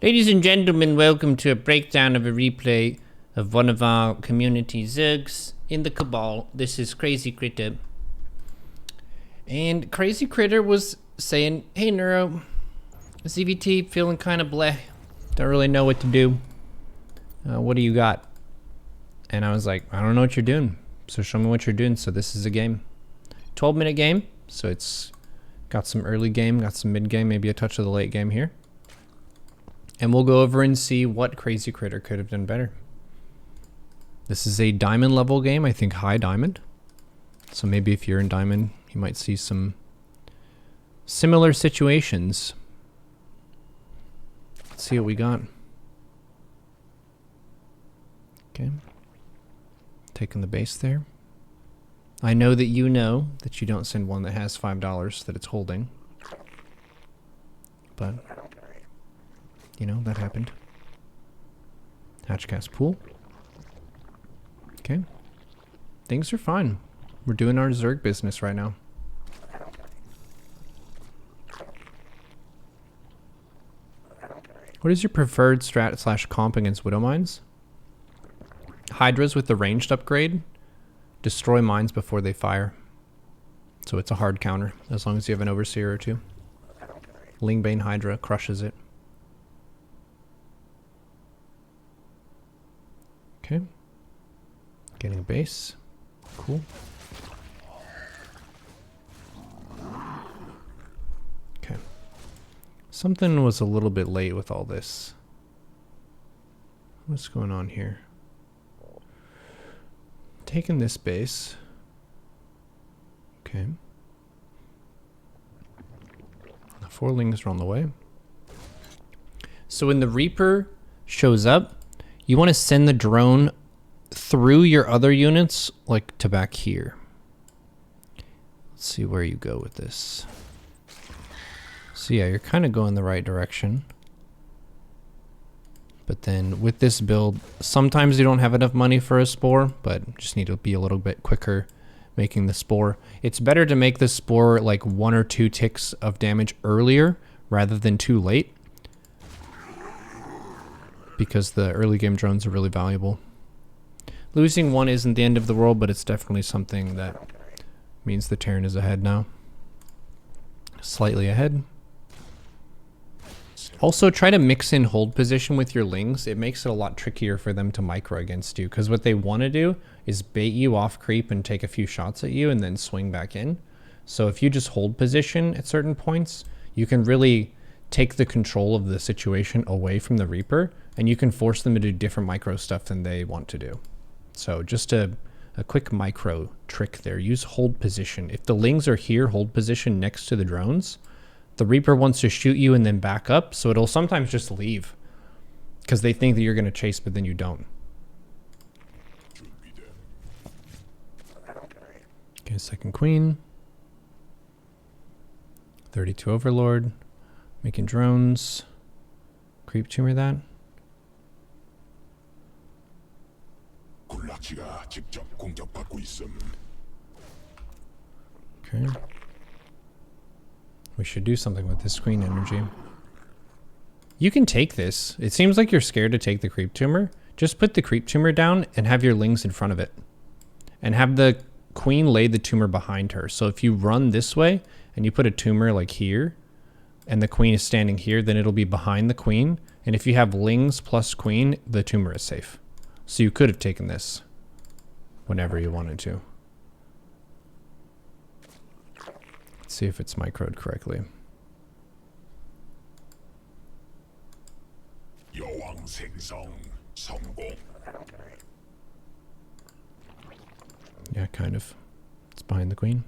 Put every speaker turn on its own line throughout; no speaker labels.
Ladies and gentlemen, welcome to a breakdown of a replay of one of our community Zergs in the Cabal. This is Crazy Critter. And Crazy Critter was saying, hey Neuro, ZvT feeling kind of bleh. Don't really know what to do. What do you got? And I was like, I don't know what you're doing. So show me what you're doing. So this is a game. 12-minute game. So it's got some early game, got some mid game, maybe a touch of the late game here. And we'll go over and see what Crazy Critter could have done better. This is a diamond level game, I think high diamond. So maybe if you're in diamond, you might see some similar situations. Let's see what we got. Okay. Taking the base there. I know that you don't send one that has $5 that it's holding. But you know, that happened. Hatchcast pool. Okay. Things are fine. We're doing our Zerg business right now. What is your preferred strat / comp against Widow Mines? Hydras with the ranged upgrade destroy mines before they fire. So it's a hard counter, as long as you have an Overseer or two. Lingbane Hydra crushes it. Okay. Getting a base. Cool. Okay. Something was a little bit late with all this. What's going on here? Taking this base. Okay. The 4 lings are on the way. So when the Reaper shows up, you want to send the drone through your other units, like to back here. Let's see where you go with this. So yeah, you're kind of going the right direction. But then with this build, sometimes you don't have enough money for a spore, but just need to be a little bit quicker making the spore. It's better to make the spore like 1 or 2 ticks of damage earlier rather than too late, because the early game drones are really valuable. Losing 1 isn't the end of the world, but it's definitely something that means the Terran is ahead now. Slightly ahead. Also, try to mix in hold position with your lings. It makes it a lot trickier for them to micro against you, because what they want to do is bait you off creep and take a few shots at you and then swing back in. So if you just hold position at certain points, you can really take the control of the situation away from the Reaper, and you can force them to do different micro stuff than they want to do. So just a quick micro trick there. Use hold position. If the lings are here, hold position next to the drones, the Reaper wants to shoot you and then back up, so it'll sometimes just leave because they think that you're going to chase, but then you don't. Okay, second queen. 32 Overlord. Making drones. Creep tumor that. Okay. We should do something with this queen energy. You can take this. It seems like you're scared to take the creep tumor. Just put the creep tumor down and have your lings in front of it. And have the queen lay the tumor behind her. So if you run this way and you put a tumor like here, and the queen is standing here, then it'll be behind the queen. And if you have lings plus queen, the tumor is safe. So you could have taken this whenever you wanted to. Let's see if it's microed correctly. Yeah, kind of. It's behind the queen.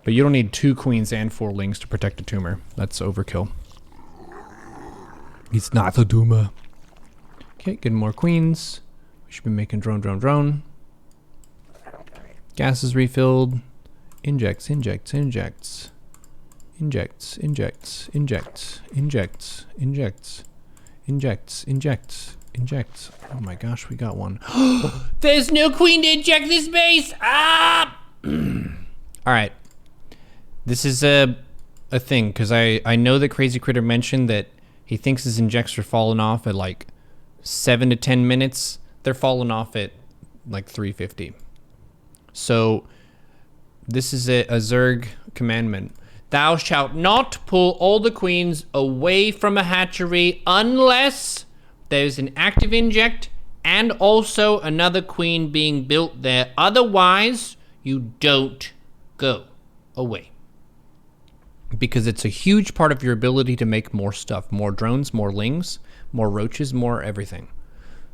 But you don't need 2 queens and 4 lings to protect a tumor. That's overkill. He's not a doomer. Okay, getting more queens. We should be making drone. Gas is refilled. Injects. Injects. Oh my gosh, we got one. There's no queen to inject this base! Ah! Alright. This is a thing, because I know that Crazy Critter mentioned that He thinks his injects are falling off at like 7 to 10 minutes. They're falling off at like 350. So this is a Zerg commandment. Thou shalt not pull all the queens away from a hatchery unless there's an active inject and also another queen being built there. Otherwise, you don't go away. Because it's a huge part of your ability to make more stuff. More drones, more lings, more roaches, more everything.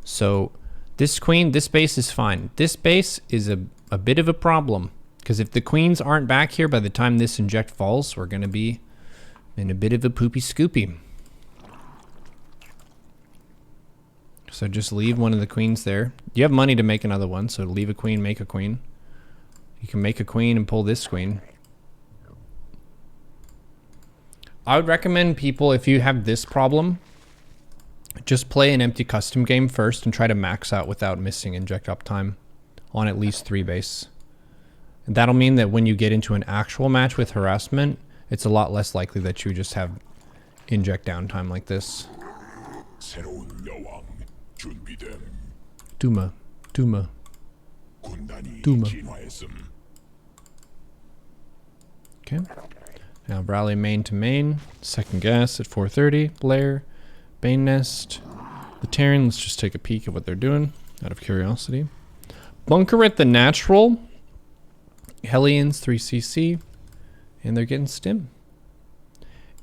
So this queen, this base is fine. This base is a bit of a problem. Because if the queens aren't back here by the time this inject falls, we're going to be in a bit of a poopy scoopy. So just leave one of the queens there. You have money to make another one, so leave a queen, make a queen. You can make a queen and pull this queen. I would recommend people, if you have this problem, just play an empty custom game first and try to max out without missing inject uptime on at least 3 base. And that'll mean that when you get into an actual match with harassment, it's a lot less likely that you just have inject downtime like this. Duma. Okay. Now rally main to main. Second gas at 4:30. Blair. Bane Nest. The Terran, let's just take a peek at what they're doing out of curiosity. Bunker at the natural. Hellions 3cc, and they're getting stim.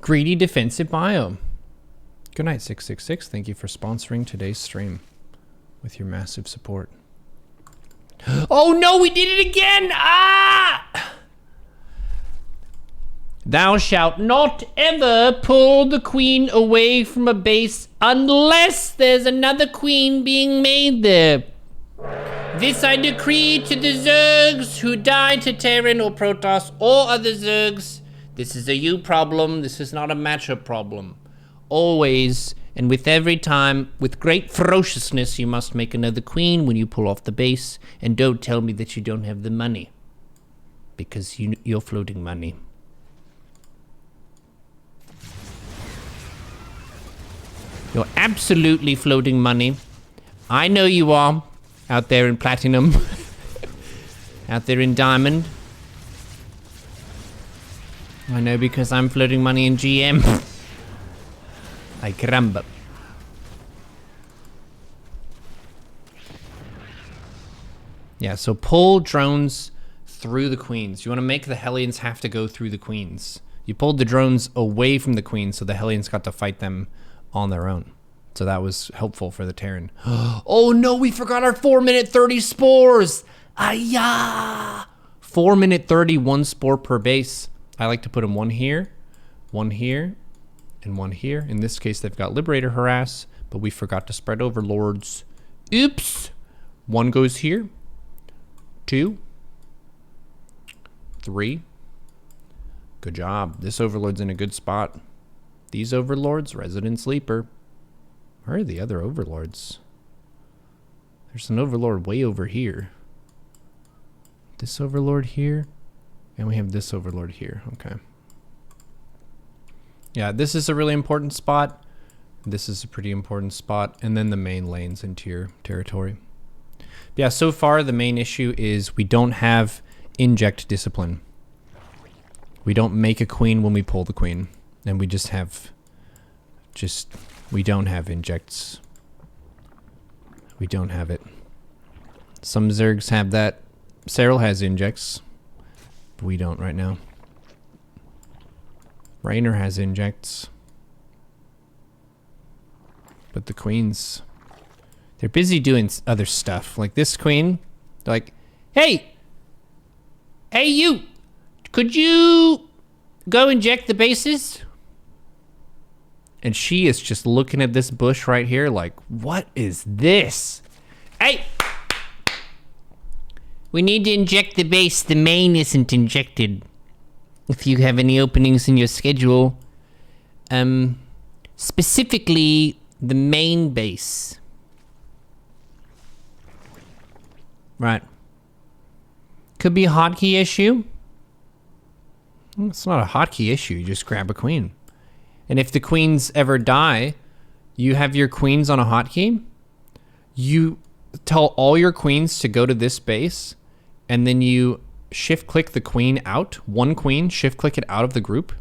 Greedy defensive biome. Good night 666. Thank you for sponsoring today's stream with your massive support. Oh no, we did it again! Ah! Thou shalt not ever pull the queen away from a base unless there's another queen being made there. This I decree to the Zergs who die to Terran or Protoss or other Zergs. This is a you problem. This is not a matchup problem. Always, and with every time, with great ferociousness, you must make another queen when you pull off the base. And don't tell me that you don't have the money. Because you're floating money. You're absolutely floating money. I know you are. Out there in platinum. Out there in diamond. I know because I'm floating money in GM. Ay caramba. Yeah, so pull drones through the queens. You want to make the Hellions have to go through the queens. You pulled the drones away from the queens so the Hellions got to fight them on their own. So that was helpful for the Terran. Oh no, we forgot our 4-minute 30 spores. Ayah! 4-minute 30, 1 spore per base. I like to put them one here, and one here. In this case, they've got Liberator Harass, but we forgot to spread Overlords. Oops! 1 goes here. 2. 3. Good job. This Overlord's in a good spot. These Overlords, Resident Sleeper. Where are the other Overlords? There's an Overlord way over here. This Overlord here. And we have this Overlord here. Okay. Yeah, this is a really important spot. This is a pretty important spot. And then the main lanes into your territory. Yeah, so far the main issue is we don't have inject discipline. We don't make a queen when we pull the queen. And we just have... we don't have injects. We don't have it. Some Zergs have that. Cyril has injects. But we don't right now. Raynor has injects. But the queens... they're busy doing other stuff. Like this queen. They're like, hey! Hey you! Could you go inject the bases? And she is just looking at this bush right here like, what is this? Hey! We need to inject the base. The main isn't injected. If you have any openings in your schedule. Specifically, the main base. Right. Could be a hotkey issue. It's not a hotkey issue. You just grab a queen. And if the queens ever die, you have your queens on a hotkey. You tell all your queens to go to this base, and then you shift click the queen out, one queen, shift click it out of the group,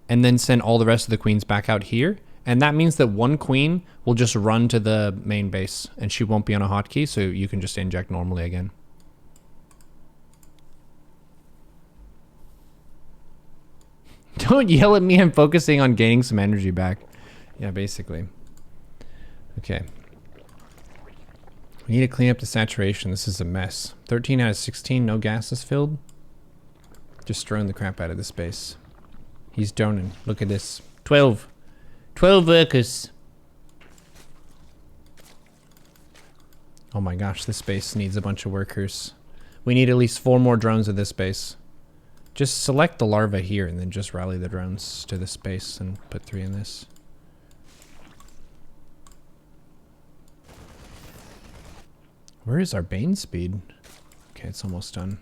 and then send all the rest of the queens back out here. And that means that one queen will just run to the main base and she won't be on a hotkey, so you can just inject normally again. Don't yell at me, I'm focusing on gaining some energy back. Yeah, basically. Okay. We need to clean up the saturation. This is a mess. 13 out of 16, no gases filled. Just throwing the crap out of this base. He's droning. Look at this. 12. 12 workers. Oh my gosh, this base needs a bunch of workers. We need at least 4 more drones at this base. Just select the larva here and then just rally the drones to this base and put 3 in this. Where is our Bane speed? Okay, it's almost done.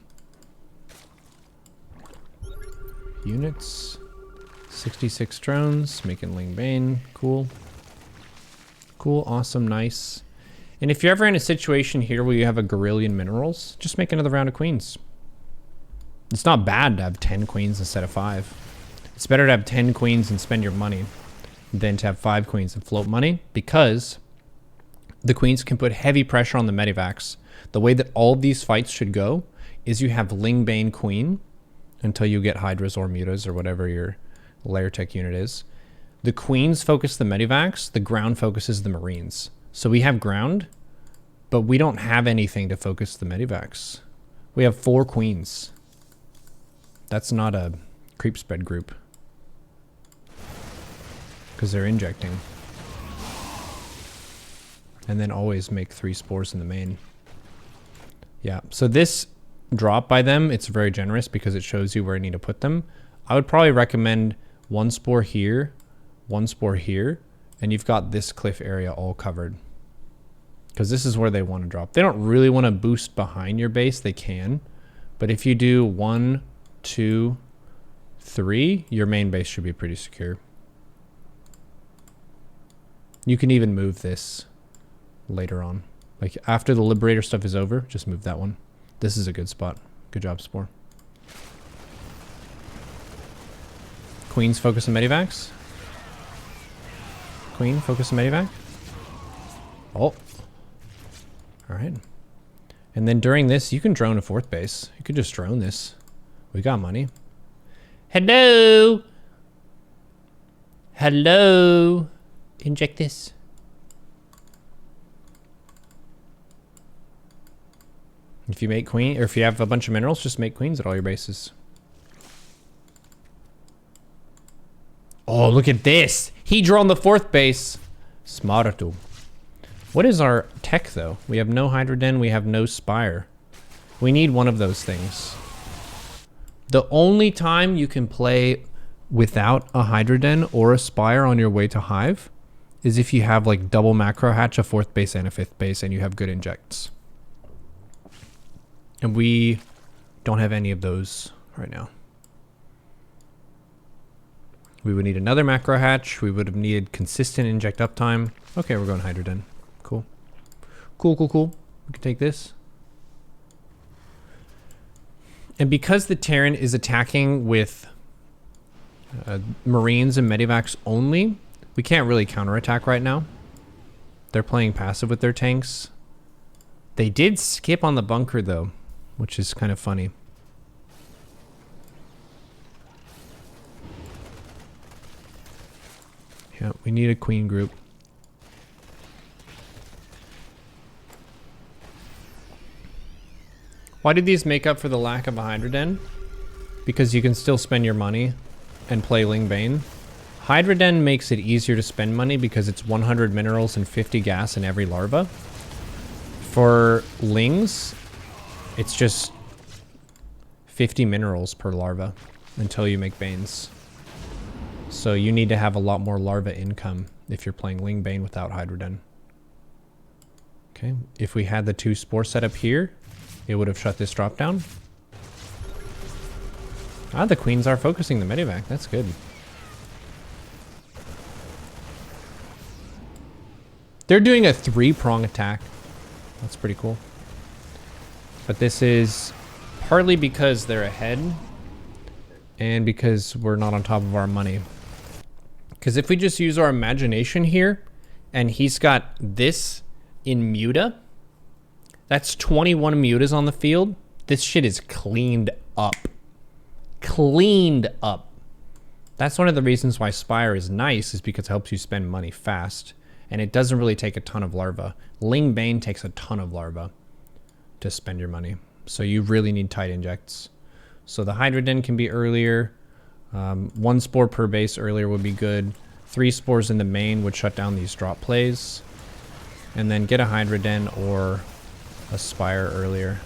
Units. 66 drones, making Ling Bane. Cool. Cool, awesome, nice. And if you're ever in a situation here where you have a gorillion minerals, just make another round of queens. It's not bad to have 10 queens instead of 5. It's better to have 10 queens and spend your money than to have 5 queens and float money, because the queens can put heavy pressure on the medivacs. The way that all of these fights should go is you have Ling Bane Queen until you get Hydras or Mutas or whatever your layer tech unit is. The queens focus the medivacs, the ground focuses the marines. So we have ground, but we don't have anything to focus the medivacs. We have 4 queens. That's not a creep spread group, because they're injecting. And then always make 3 spores in the main. Yeah, so this drop by them, it's very generous because it shows you where you need to put them. I would probably recommend 1 spore here, 1 spore here, and you've got this cliff area all covered. Because this is where they want to drop. They don't really want to boost behind your base, they can. But if you do 1, 2, 3, your main base should be pretty secure. You can even move this later on. Like after the Liberator stuff is over, just move that one. This is a good spot. Good job, Spore. Queens focus on medivacs. Queen focus on medivac. Oh. Alright. And then during this, you can drone a 4th base. You could just drone this. We got money. Hello! Hello! Inject this. If you make queen, or if you have a bunch of minerals, just make queens at all your bases. Oh, look at this! He drew on the 4th base. Smarto. What is our tech, though? We have no Hydroden, we have no Spire. We need one of those things. The only time you can play without a Hydroden or a Spire on your way to Hive is if you have like double macro hatch, a 4th base and a 5th base, and you have good injects. And we don't have any of those right now. We would need another macro hatch. We would have needed consistent inject uptime. Okay, we're going Hydroden. Cool. Cool, cool, cool. We can take this. And because the Terran is attacking with Marines and Medivacs only, we can't really counterattack right now. They're playing passive with their tanks. They did skip on the bunker though, which is kind of funny. Yeah, we need a queen group. Why did these make up for the lack of a Hydroden? Because you can still spend your money and play Ling Bane. Hydroden makes it easier to spend money because it's 100 minerals and 50 gas in every larva. For Lings, it's just 50 minerals per larva until you make Banes. So you need to have a lot more larva income if you're playing Ling Bane without Hydroden. Okay, if we had the 2 spore set up here, it would have shut this drop down. Ah, the queens are focusing the medivac. That's good. They're doing a 3-prong attack. That's pretty cool. But this is partly because they're ahead and because we're not on top of our money. Because if we just use our imagination here and he's got this in Muta, that's 21 Mutas on the field. This shit is cleaned up. Cleaned up. That's one of the reasons why Spire is nice, is because it helps you spend money fast. And it doesn't really take a ton of larva. Ling Bane takes a ton of larva to spend your money. So you really need tight injects. So the Hydroden can be earlier. 1 spore per base earlier would be good. 3 spores in the main would shut down these drop plays. And then get a Hydroden or a Spire earlier.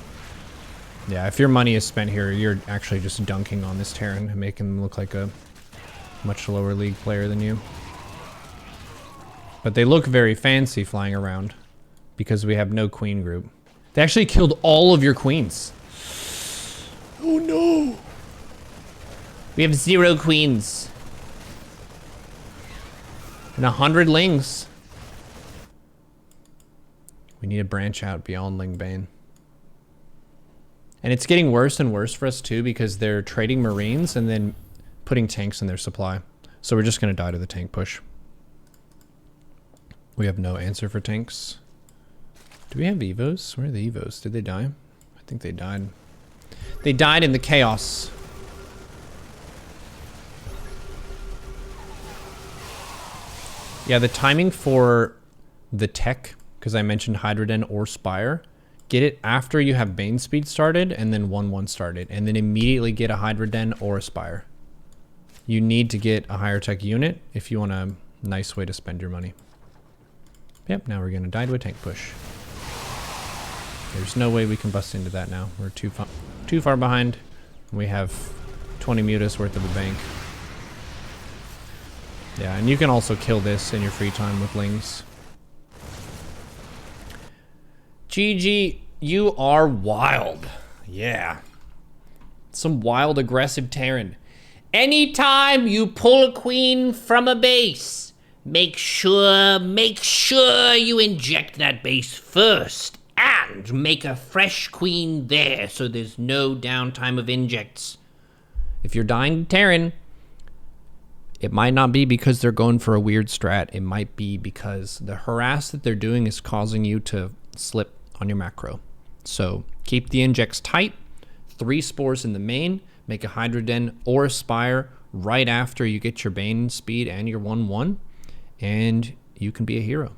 Yeah, if your money is spent here, you're actually just dunking on this Terran and making them look like a much lower league player than you. But they look very fancy flying around because we have no queen group. They actually killed all of your queens. Oh no! We have 0 queens. And 100 lings. We need to branch out beyond Ling Bane. And it's getting worse and worse for us too, because they're trading Marines and then putting tanks in their supply. So we're just gonna die to the tank push. We have no answer for tanks. Do we have Evos? Where are the Evos? Did they die? I think they died. They died in the chaos. Yeah, the timing for the tech, because I mentioned Hydroden or Spire, get it after you have Bane Speed started and then 1-1 started, and then immediately get a Hydroden or a Spire. You need to get a higher tech unit if you want a nice way to spend your money. Yep, now we're gonna die to a tank push. There's no way we can bust into that now. We're too far behind. We have 20 mutas worth of a bank. Yeah, and you can also kill this in your free time with lings. GG, you are wild. Yeah. Some wild aggressive Terran. Anytime you pull a queen from a base, make sure you inject that base first and make a fresh queen there so there's no downtime of injects. If you're dying to Terran, it might not be because they're going for a weird strat. It might be because the harass that they're doing is causing you to slip on your macro. So keep the injects tight, 3 spores in the main, make a Hydroden or a Spire right after you get your Bane speed and your 1-1, and you can be a hero.